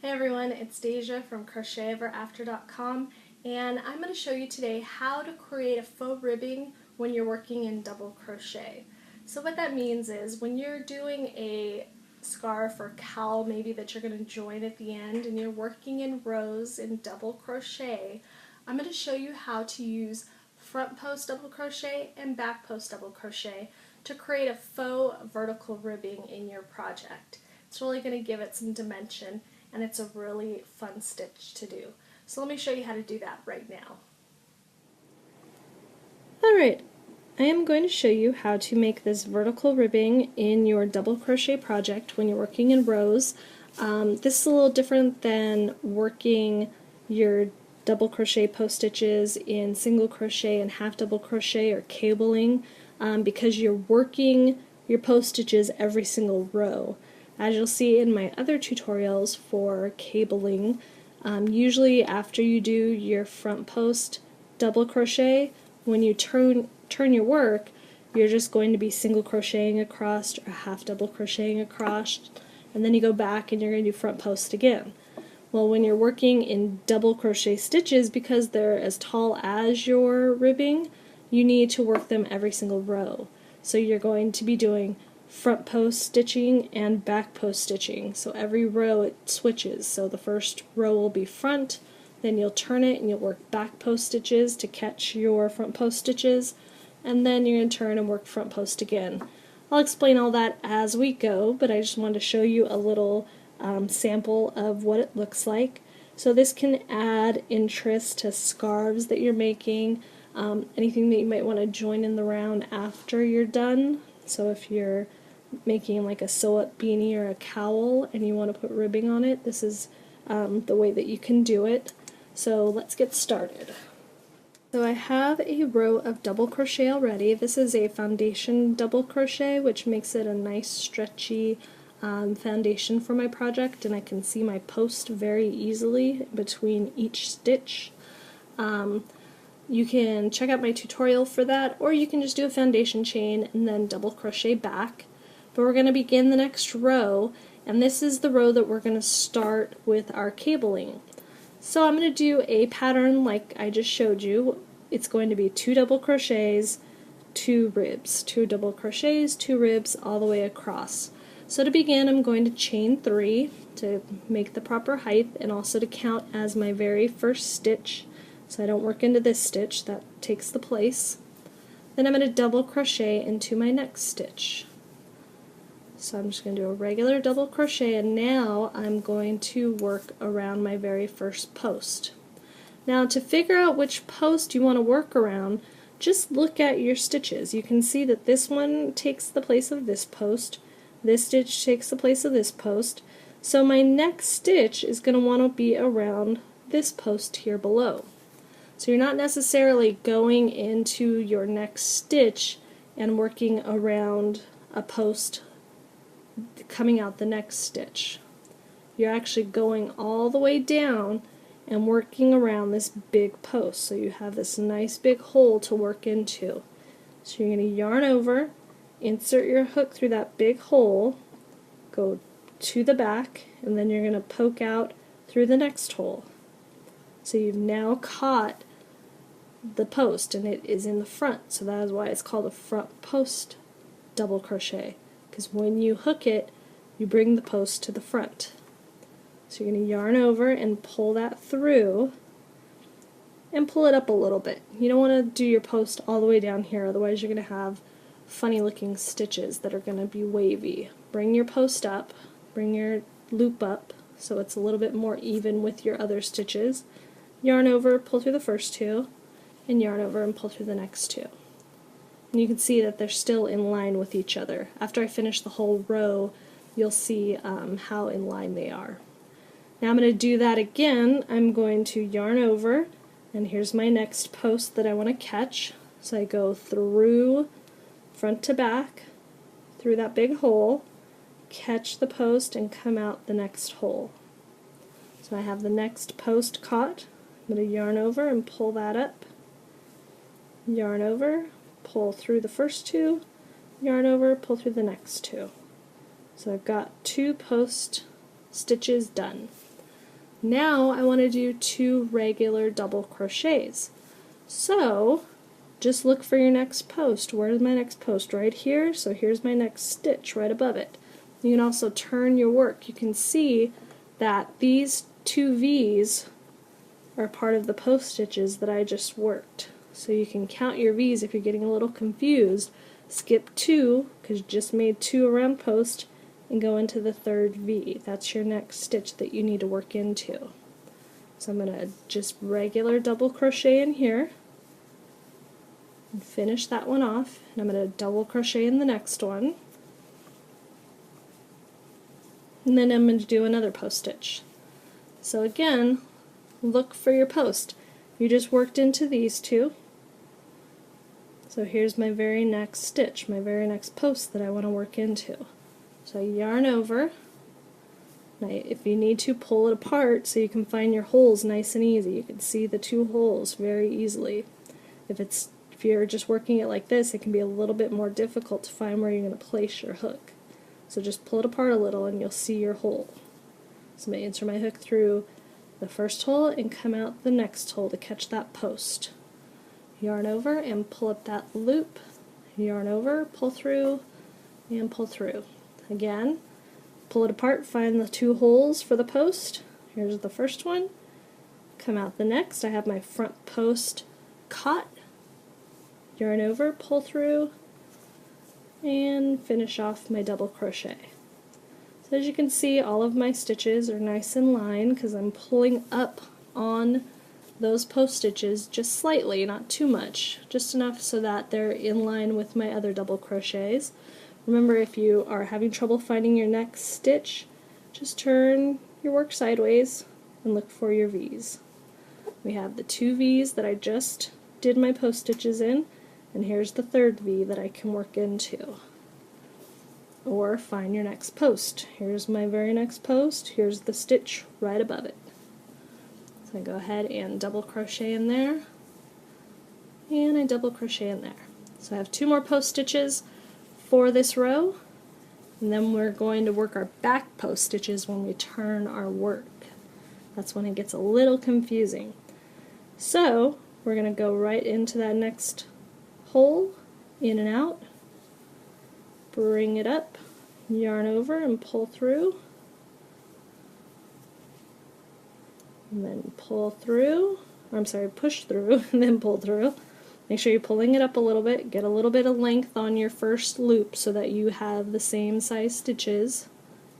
Hey everyone, it's Deja from CrochetEverAfter.com, and I'm going to show you today how to create a faux ribbing when you're working in double crochet. So what that means is when you're doing a scarf or cowl maybe that you're going to join at the end and you're working in rows in double crochet, I'm going to show you how to use front post double crochet and back post double crochet to create a faux vertical ribbing in your project. It's really going to give it some dimension, and it's a really fun stitch to do. So let me show you how to do that right now. Alright, I am going to show you how to make this vertical ribbing in your double crochet project when you're working in rows. This is a little different than working your double crochet post stitches in single crochet and half double crochet or cabling, because you're working your post stitches every single row. As you'll see in my other tutorials for cabling, usually after you do your front post double crochet, when you turn your work, you're just going to be single crocheting across or half double crocheting across, and then you go back and you're going to do front post again. Well, when you're working in double crochet stitches, because they're as tall as your ribbing, you need to work them every single row. So you're going to be doing front post stitching and back post stitching. So every row it switches. So the first row will be front, then you'll turn it and you'll work back post stitches to catch your front post stitches, and then you're going to turn and work front post again. I'll explain all that as we go, but I just wanted to show you a little sample of what it looks like. So this can add interest to scarves that you're making, anything that you might want to join in the round after you're done. So if you're making like a sew-up beanie or a cowl and you want to put ribbing on it, this is the way that you can do it. So let's get started. So I have a row of double crochet already. This is a foundation double crochet, which makes it a nice stretchy foundation for my project, and I can see my post very easily between each stitch. You can check out my tutorial for that, or you can just do a foundation chain and then double crochet back. But we're going to begin the next row, and this is the row that we're going to start with our cabling. So I'm going to do a pattern like I just showed you. It's going to be 2 double crochets, 2 ribs, 2 double crochets, 2 ribs all the way across. So to begin, I'm going to chain 3 to make the proper height and also to count as my very first stitch. So I don't work into this stitch, that takes the place. Then I'm going to double crochet into my next stitch. So I'm just going to do a regular double crochet, and now I'm going to work around my very first post. Now to figure out which post you want to work around, just look at your stitches. You can see that this one takes the place of this post, this stitch takes the place of this post, so my next stitch is going to want to be around this post here below. So you're not necessarily going into your next stitch and working around a post coming out the next stitch. You're actually going all the way down and working around this big post, so you have this nice big hole to work into. So you're going to yarn over, insert your hook through that big hole, go to the back, and then you're going to poke out through the next hole. So you've now caught the post, and it is in the front, so that is why it's called a front post double crochet, because when you hook it, you bring the post to the front. So you're going to yarn over and pull that through and pull it up a little bit. You don't want to do your post all the way down here, otherwise you're going to have funny looking stitches that are going to be wavy. Bring your post up, bring your loop up so it's a little bit more even with your other stitches. Yarn over, pull through the first 2, and yarn over and pull through the next 2. And you can see that they're still in line with each other. After I finish the whole row, you'll see how in line they are. Now I'm going to do that again. I'm going to yarn over, and here's my next post that I want to catch. So I go through front to back, through that big hole, catch the post, and come out the next hole. So I have the next post caught. I'm going to yarn over and pull that up. Yarn over, pull through the first 2, yarn over, pull through the next 2. So I've got 2 post stitches done. Now I want to do 2 regular double crochets. So just look for your next post. Where's my next post? Right here. So here's my next stitch right above it. You can also turn your work. You can see that these 2 V's are part of the post stitches that I just worked. So you can count your V's if you're getting a little confused. Skip 2 because you just made 2 around post and go into the 3rd V. That's your next stitch that you need to work into. So I'm going to just regular double crochet in here and finish that one off, and I'm going to double crochet in the next one, and then I'm going to do another post stitch. So again, look for your post. You just worked into these 2. So here's my very next stitch, my very next post that I want to work into. So yarn over. Now if you need to, pull it apart so you can find your holes nice and easy. You can see the 2 holes very easily. If you're just working it like this, it can be a little bit more difficult to find where you're going to place your hook. So just pull it apart a little and you'll see your hole. So I'm going to insert my hook through the first hole and come out the next hole to catch that post. Yarn over and pull up that loop. Yarn over, pull through, and pull through. Again, pull it apart, find the 2 holes for the post. Here's the first one. Come out the next. I have my front post caught. Yarn over, pull through, and finish off my double crochet. So as you can see, all of my stitches are nice in line because I'm pulling up on those post stitches just slightly, not too much, just enough so that they're in line with my other double crochets. Remember, if you are having trouble finding your next stitch, just turn your work sideways and look for your V's. We have the 2 V's that I just did my post stitches in, and here's the 3rd V that I can work into. Or find your next post. Here's my very next post, here's the stitch right above it. So I go ahead and double crochet in there, and I double crochet in there. So I have 2 more post stitches for this row, and then we're going to work our back post stitches when we turn our work. That's when it gets a little confusing. So we're going to go right into that next hole, in and out, bring it up, yarn over and pull through, and then pull through, or I'm sorry, push through and then pull through. Make sure you're pulling it up a little bit, get a little bit of length on your first loop so that you have the same size stitches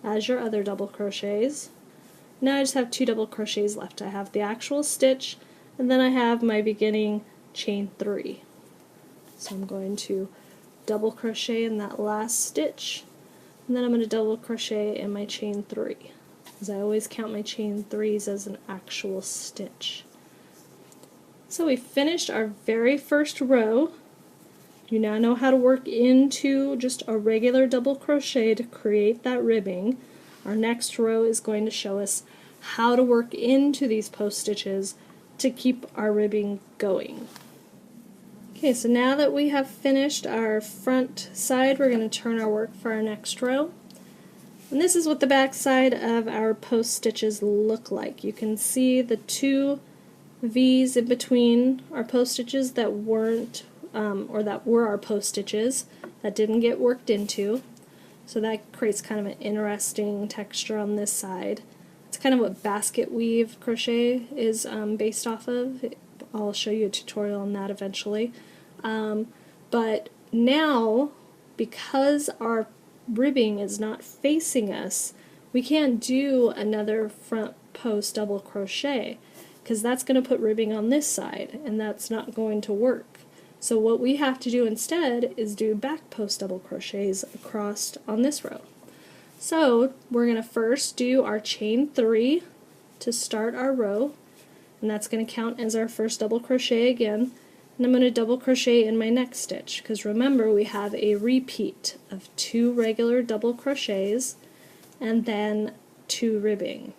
as your other double crochets. Now I just have 2 double crochets left. I have the actual stitch, and then I have my beginning chain 3. So I'm going to double crochet in that last stitch, and then I'm going to double crochet in my chain 3, because I always count my chain 3s as an actual stitch. So we finished our very first row. You now know how to work into just a regular double crochet to create that ribbing. Our next row is going to show us how to work into these post stitches to keep our ribbing going. Okay, so now that we have finished our front side, we're going to turn our work for our next row. And this is what the back side of our post stitches look like. You can see the 2 V's in between our post stitches that weren't, or that were our post stitches that didn't get worked into. So that creates kind of an interesting texture on this side. It's kind of what basket weave crochet is based off of. I'll show you a tutorial on that eventually. But now, because our ribbing is not facing us, we can't do another front post double crochet, because that's going to put ribbing on this side, and that's not going to work. So what we have to do instead is do back post double crochets across on this row. So we're going to first do our chain 3 to start our row, and that's going to count as our first double crochet again. And I'm going to double crochet in my next stitch, because remember we have a repeat of 2 regular double crochets and then 2 ribbing.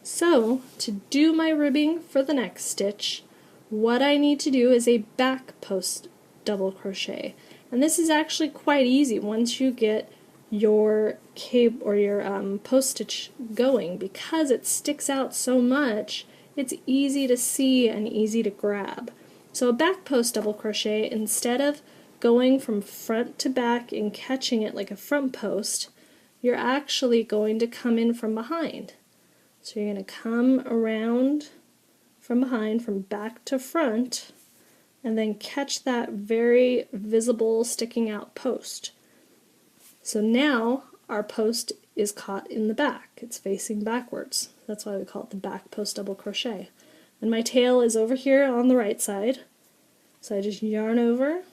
So to do my ribbing for the next stitch, what I need to do is a back post double crochet. And this is actually quite easy once you get your cable or your post stitch going. Because it sticks out so much, it's easy to see and easy to grab. So a back post double crochet, instead of going from front to back and catching it like a front post, you're actually going to come in from behind. So you're going to come around from behind, from back to front, and then catch that very visible sticking out post. So now our post is caught in the back. It's facing backwards. That's why we call it the back post double crochet. And my tail is over here on the right side. So I just yarn over,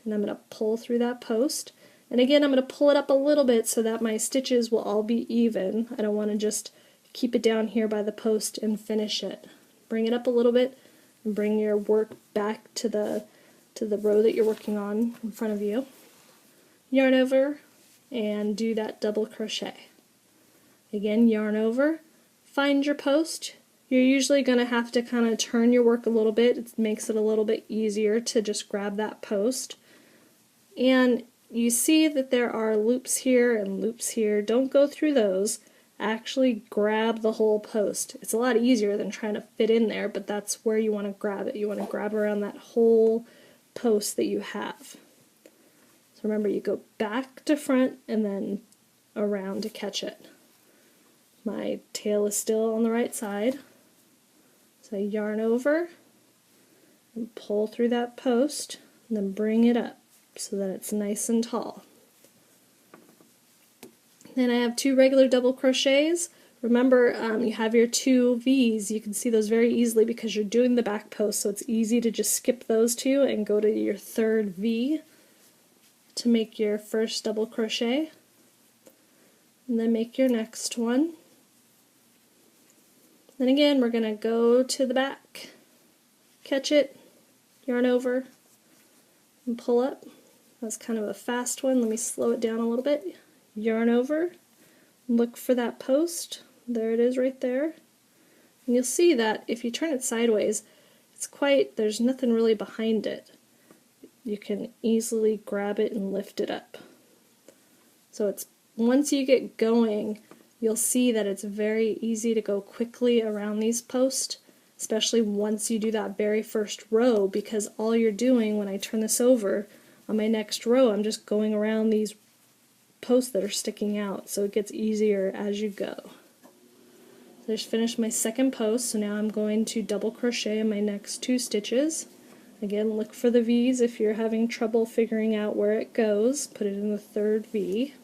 and I'm going to pull through that post. And again, I'm going to pull it up a little bit so that my stitches will all be even. I don't want to just keep it down here by the post and finish it. Bring it up a little bit and bring your work back to the row that you're working on in front of you. Yarn over and do that double crochet. Again, yarn over, find your post. You're usually going to have to kind of turn your work a little bit. It makes it a little bit easier to just grab that post. And you see that there are loops here and loops here. Don't go through those. Actually grab the whole post. It's a lot easier than trying to fit in there, but that's where you want to grab it. You want to grab around that whole post that you have. So remember, you go back to front and then around to catch it. My tail is still on the right side. So I yarn over and pull through that post and then bring it up so that it's nice and tall. Then I have 2 regular double crochets. Remember, you have your 2 V's. You can see those very easily because you're doing the back post, so it's easy to just skip those 2 and go to your 3rd V to make your first double crochet. And then make your next one. Then again, we're going to go to the back, catch it, yarn over, and pull up. That's kind of a fast one. Let me slow it down a little bit. Yarn over, look for that post. There it is right there. And you'll see that if you turn it sideways, there's nothing really behind it. You can easily grab it and lift it up. So once you get going, you'll see that it's very easy to go quickly around these posts, especially once you do that very first row, because all you're doing when I turn this over on my next row, I'm just going around these posts that are sticking out, so it gets easier as you go. So I just finished my second post, so now I'm going to double crochet in my next 2 stitches. Again, look for the V's if you're having trouble figuring out where it goes. Put it in the 3rd V.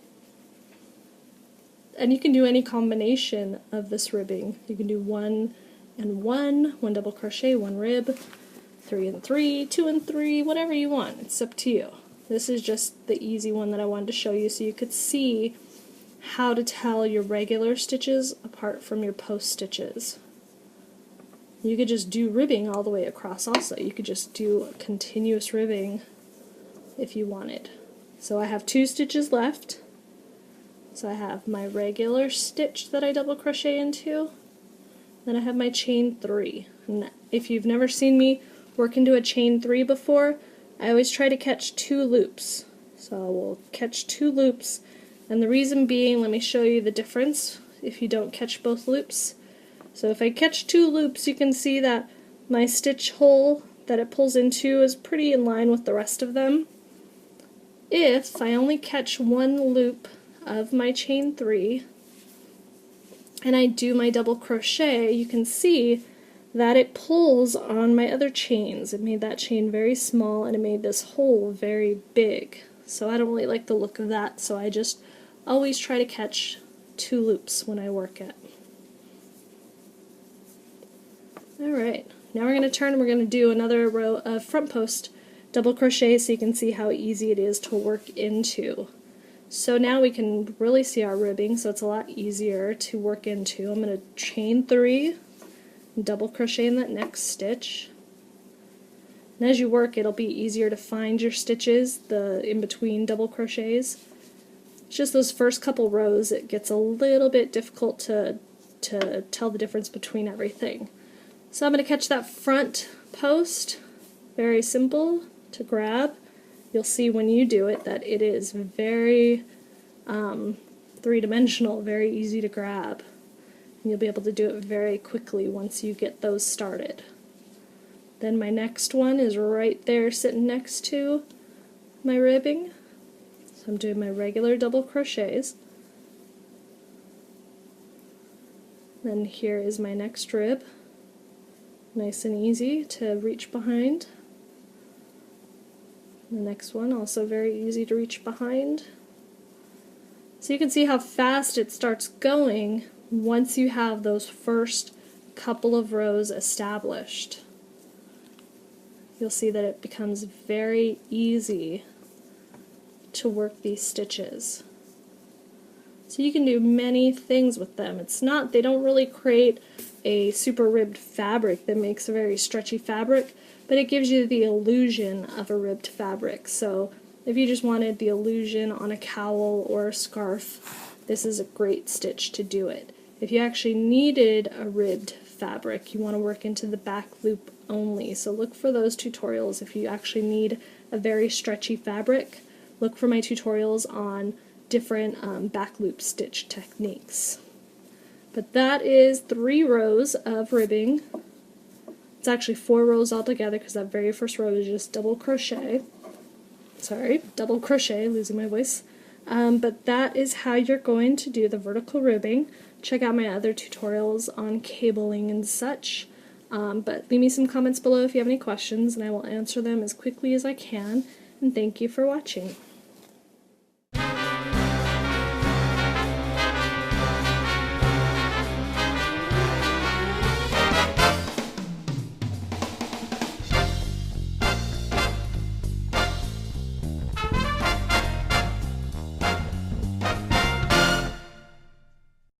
And you can do any combination of this ribbing. You can do 1 and 1, 1 double crochet, 1 rib, 3 and 3, 2 and 3, whatever you want. It's up to you. This is just the easy one that I wanted to show you so you could see how to tell your regular stitches apart from your post stitches. You could just do ribbing all the way across also. You could just do continuous ribbing if you wanted. So I have 2 stitches left. So I have my regular stitch that I double crochet into, then I have my chain 3. And if you've never seen me work into a chain 3 before, I always try to catch 2 loops. So we'll catch 2 loops, and the reason being, let me show you the difference if you don't catch both loops. So if I catch 2 loops, you can see that my stitch hole that it pulls into is pretty in line with the rest of them. If I only catch 1 loop of my chain 3 and I do my double crochet, you can see that it pulls on my other chains. It made that chain very small and it made this hole very big. So I don't really like the look of that, so I just always try to catch 2 loops when I work it. Alright, now we're going to turn and we're going to do another row of front post double crochet so you can see how easy it is to work into. So now we can really see our ribbing, so it's a lot easier to work into. I'm going to chain 3, double crochet in that next stitch. And as you work, it'll be easier to find your stitches, the in-between double crochets. It's just those first couple rows, it gets a little bit difficult to tell the difference between everything. So I'm going to catch that front post, very simple to grab. You'll see when you do it that it is very, three-dimensional, very easy to grab. And you'll be able to do it very quickly once you get those started. Then my next one is right there sitting next to my ribbing. So I'm doing my regular double crochets. Then here is my next rib. Nice and easy to reach behind. The next one also very easy to reach behind. So you can see how fast it starts going once you have those first couple of rows established. You'll see that it becomes very easy to work these stitches. So you can do many things with them. It's not, they don't really create a super ribbed fabric that makes a very stretchy fabric, but it gives you the illusion of a ribbed fabric. So if you just wanted the illusion on a cowl or a scarf, this is a great stitch to do it. If you actually needed a ribbed fabric, you want to work into the back loop only. So look for those tutorials if you actually need a very stretchy fabric. Look for my tutorials on different back loop stitch techniques. But that is 3 rows of ribbing. It's actually 4 rows altogether because that very first row is just double crochet. Sorry, double crochet, losing my voice. But that is how you're going to do the vertical ribbing. Check out my other tutorials on cabling and such. But leave me some comments below if you have any questions, and I will answer them as quickly as I can. And thank you for watching.